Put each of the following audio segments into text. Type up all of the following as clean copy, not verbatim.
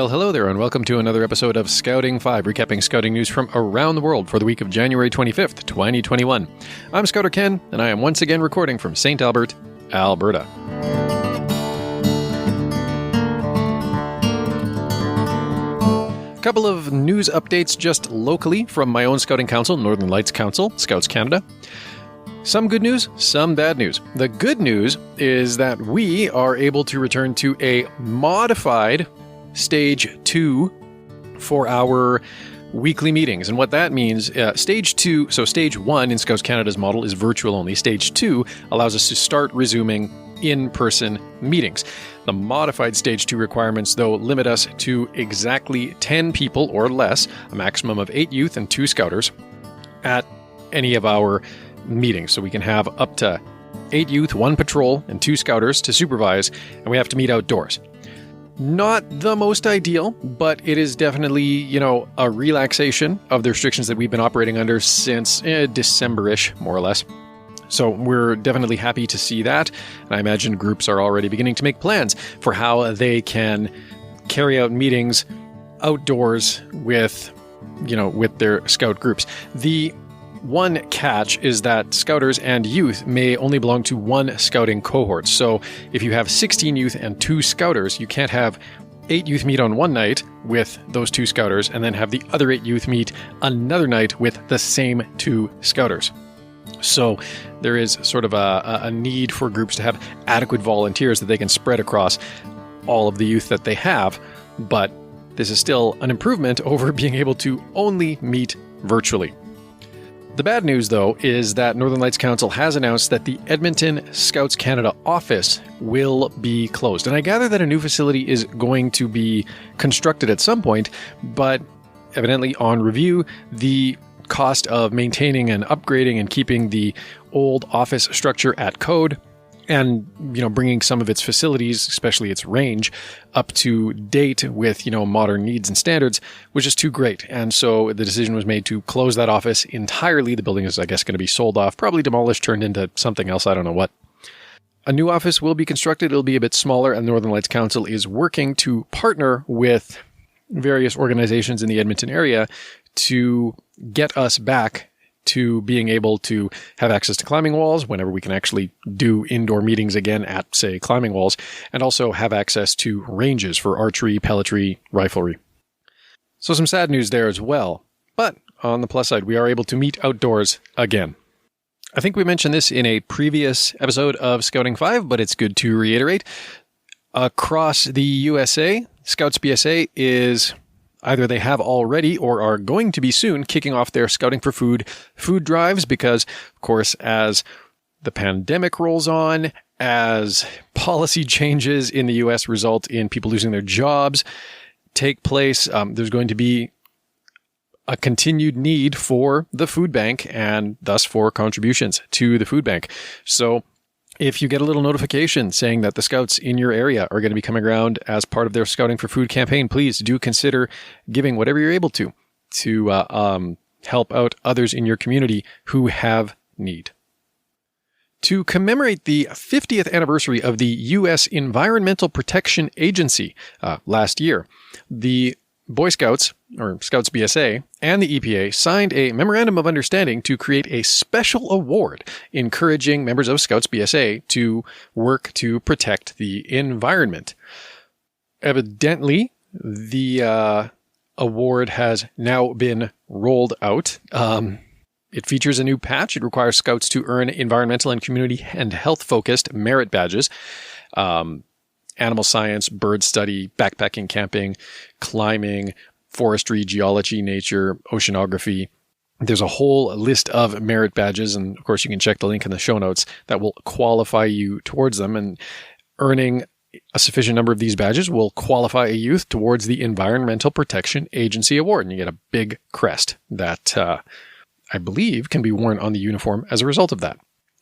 Well, hello there, and welcome to another episode of Scouting 5, recapping scouting news from around the world for the week of January 25th, 2021. I'm Scouter Ken, and I am once again recording from St. Albert, Alberta. A couple of news updates just locally from my own scouting council, Northern Lights Council, Scouts Canada. Some good news, some bad news. The good news is that we are able to return to a modified Stage 2 for our weekly meetings. And what that means, Stage 2, so Stage 1 in Scouts Canada's model is virtual only. Stage 2 allows us to start resuming in-person meetings. The modified Stage 2 requirements, though, limit us to exactly 10 people or less, a maximum of 8 youth and 2 scouters, at any of our meetings. So we can have up to 8 youth, 1 patrol, and 2 scouters to supervise, and we have to meet outdoors. Not the most ideal, but it is definitely, a relaxation of the restrictions that we've been operating under since December-ish, more or less. So we're definitely happy to see that. And I imagine groups are already beginning to make plans for how they can carry out meetings outdoors with their scout groups. The one catch is that scouters and youth may only belong to one scouting cohort. So if you have 16 youth and 2 scouters, you can't have 8 youth meet on one night with those 2 scouters and then have the other 8 youth meet another night with the same 2 scouters. So there is sort of a need for groups to have adequate volunteers that they can spread across all of the youth that they have. But this is still an improvement over being able to only meet virtually. The bad news, though, is that Northern Lights Council has announced that the Edmonton Scouts Canada office will be closed. And I gather that a new facility is going to be constructed at some point, but evidently on review, the cost of maintaining and upgrading and keeping the old office structure at code and, bringing some of its facilities, especially its range, up to date with, modern needs and standards was just too great. And so the decision was made to close that office entirely. The building is, I guess, going to be sold off, probably demolished, turned into something else. I don't know what. A new office will be constructed. It'll be a bit smaller, and Northern Lights Council is working to partner with various organizations in the Edmonton area to get us back to being able to have access to climbing walls whenever we can actually do indoor meetings again at, say, climbing walls, and also have access to ranges for archery, pelletry, riflery. So some sad news there as well. But on the plus side, we are able to meet outdoors again. I think we mentioned this in a previous episode of Scouting 5, but it's good to reiterate. Across the USA, Scouts BSA is either they have already or are going to be soon kicking off their Scouting for Food drives because, of course, as the pandemic rolls on, as policy changes in the U.S. result in people losing their jobs take place, there's going to be a continued need for the food bank and thus for contributions to the food bank. So if you get a little notification saying that the scouts in your area are going to be coming around as part of their Scouting for Food campaign, please do consider giving whatever you're able to help out others in your community who have need. To commemorate the 50th anniversary of the U.S. Environmental Protection Agency last year, the Boy Scouts, or Scouts BSA, and the EPA signed a memorandum of understanding to create a special award encouraging members of Scouts BSA to work to protect the environment. Evidently, the award has now been rolled out. It features a new patch. It requires Scouts to earn environmental and community and health-focused merit badges. Animal science, bird study, backpacking, camping, climbing, forestry, geology, nature, oceanography. There's a whole list of merit badges, and of course you can check the link in the show notes that will qualify you towards them. And earning a sufficient number of these badges will qualify a youth towards the Environmental Protection Agency Award. And you get a big crest that I believe can be worn on the uniform as a result of that.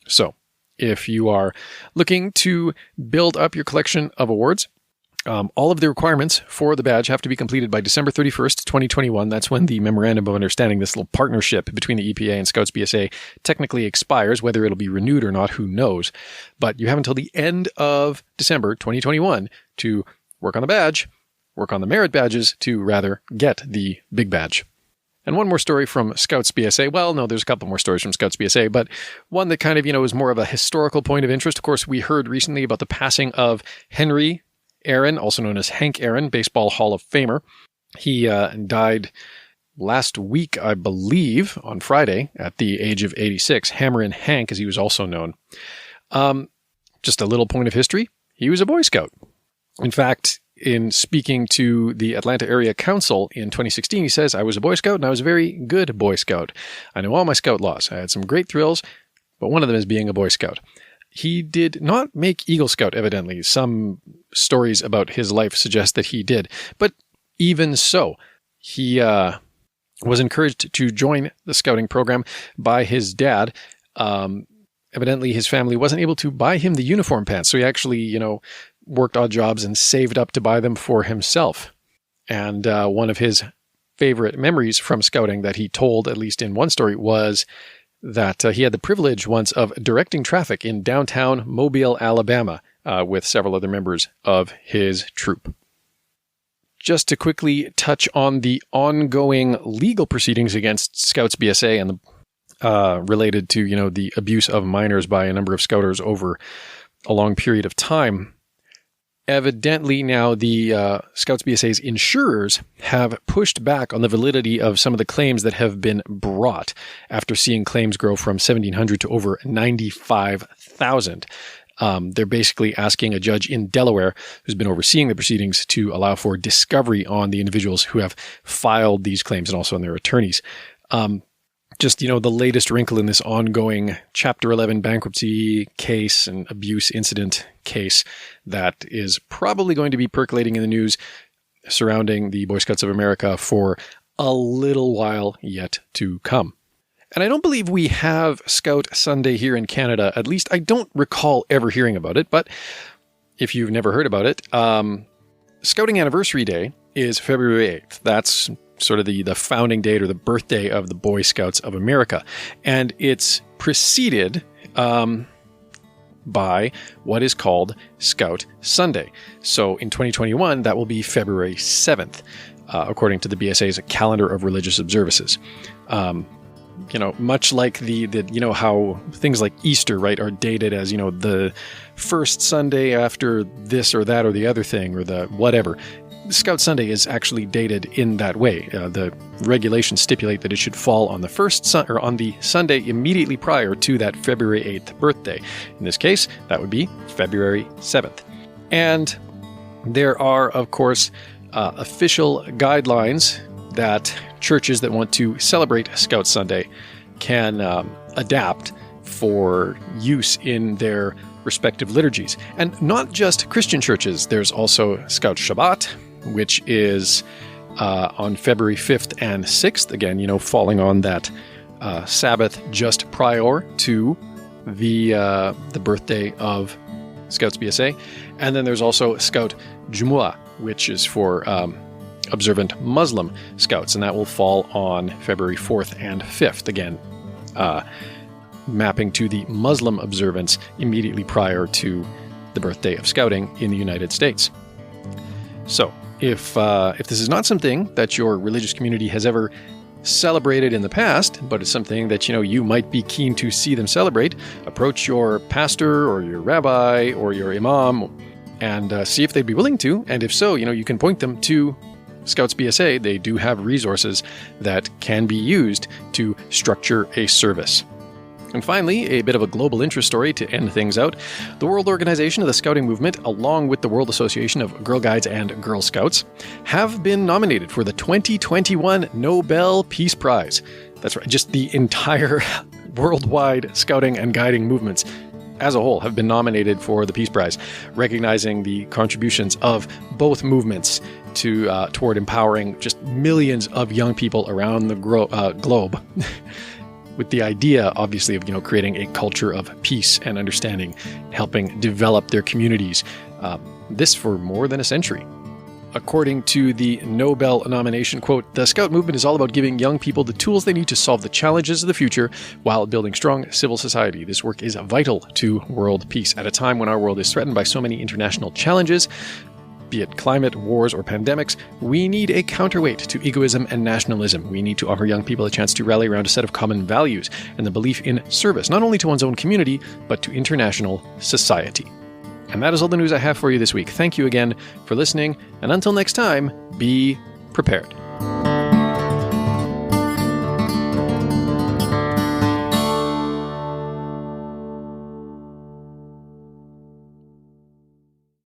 So if you are looking to build up your collection of awards, all of the requirements for the badge have to be completed by December 31st, 2021. That's when the Memorandum of Understanding, this little partnership between the EPA and Scouts BSA, technically expires. Whether it'll be renewed or not, who knows? But you have until the end of December 2021 to work on the badge work on the merit badges to rather get the big badge. And one more story from Scouts BSA. Well, no, there's a couple more stories from Scouts BSA, but one that kind of, is more of a historical point of interest. Of course, we heard recently about the passing of Henry Aaron, also known as Hank Aaron, Baseball Hall of Famer. He died last week, I believe, on Friday at the age of 86. Hammerin' Hank, as he was also known. Just a little point of history. He was a Boy Scout. In fact, in speaking to the Atlanta Area Council in 2016, he says, "I was a Boy Scout and I was a very good Boy Scout. I know all my Scout laws. I had some great thrills, but one of them is being a Boy Scout." He did not make Eagle Scout, evidently. Some stories about his life suggest that he did. But even so, he was encouraged to join the scouting program by his dad. Evidently, his family wasn't able to buy him the uniform pants, so he actually, worked odd jobs and saved up to buy them for himself. And one of his favorite memories from scouting that he told, at least in one story, was that he had the privilege once of directing traffic in downtown Mobile, Alabama, with several other members of his troop. Just to quickly touch on the ongoing legal proceedings against Scouts BSA and the related to, the abuse of minors by a number of scouters over a long period of time. Evidently now the Scouts BSA's insurers have pushed back on the validity of some of the claims that have been brought after seeing claims grow from 1,700 to over 95,000. They're basically asking a judge in Delaware who's been overseeing the proceedings to allow for discovery on the individuals who have filed these claims and also on their attorneys. Just, the latest wrinkle in this ongoing Chapter 11 bankruptcy case and abuse incident case that is probably going to be percolating in the news surrounding the Boy Scouts of America for a little while yet to come. And I don't believe we have Scout Sunday here in Canada. At least I don't recall ever hearing about it. But if you've never heard about it, Scouting Anniversary Day is February 8th. That's sort of the founding date or the birthday of the Boy Scouts of America. And it's preceded by what is called Scout Sunday. So in 2021, that will be February 7th, according to the BSA's calendar of religious observances. Much like the how things like Easter, right, are dated as, the first Sunday after this or that or the other thing or the whatever. Scout Sunday is actually dated in that way. The regulations stipulate that it should fall on the on the Sunday immediately prior to that February 8th birthday. In this case, that would be February 7th. And there are, of course, official guidelines that churches that want to celebrate Scout Sunday can adapt for use in their respective liturgies. And not just Christian churches. There's also Scout Shabbat, which is on February 5th and 6th, again, falling on that Sabbath just prior to the birthday of Scouts BSA. And then there's also Scout Jumu'ah, which is for observant Muslim Scouts, and that will fall on February 4th and 5th, again, mapping to the Muslim observance immediately prior to the birthday of Scouting in the United States. So, if this is not something that your religious community has ever celebrated in the past, but it's something that you might be keen to see them celebrate, approach your pastor or your rabbi or your imam and see if they'd be willing to. And if so, you can point them to Scouts BSA. They do have resources that can be used to structure a service. And finally, a bit of a global interest story to end things out. The World Organization of the Scouting Movement, along with the World Association of Girl Guides and Girl Scouts, have been nominated for the 2021 Nobel Peace Prize. That's right, just the entire worldwide scouting and guiding movements as a whole have been nominated for the Peace Prize, recognizing the contributions of both movements to toward empowering just millions of young people around the globe. With the idea, obviously, of creating a culture of peace and understanding, helping develop their communities. This for more than a century. According to the Nobel nomination, quote, "The Scout movement is all about giving young people the tools they need to solve the challenges of the future while building strong civil society. This work is vital to world peace at a time when our world is threatened by so many international challenges. Be it climate, wars, or pandemics, we need a counterweight to egoism and nationalism. We need to offer young people a chance to rally around a set of common values and the belief in service, not only to one's own community, but to international society. And that is all the news I have for you this week. Thank you again for listening, and until next time, be prepared.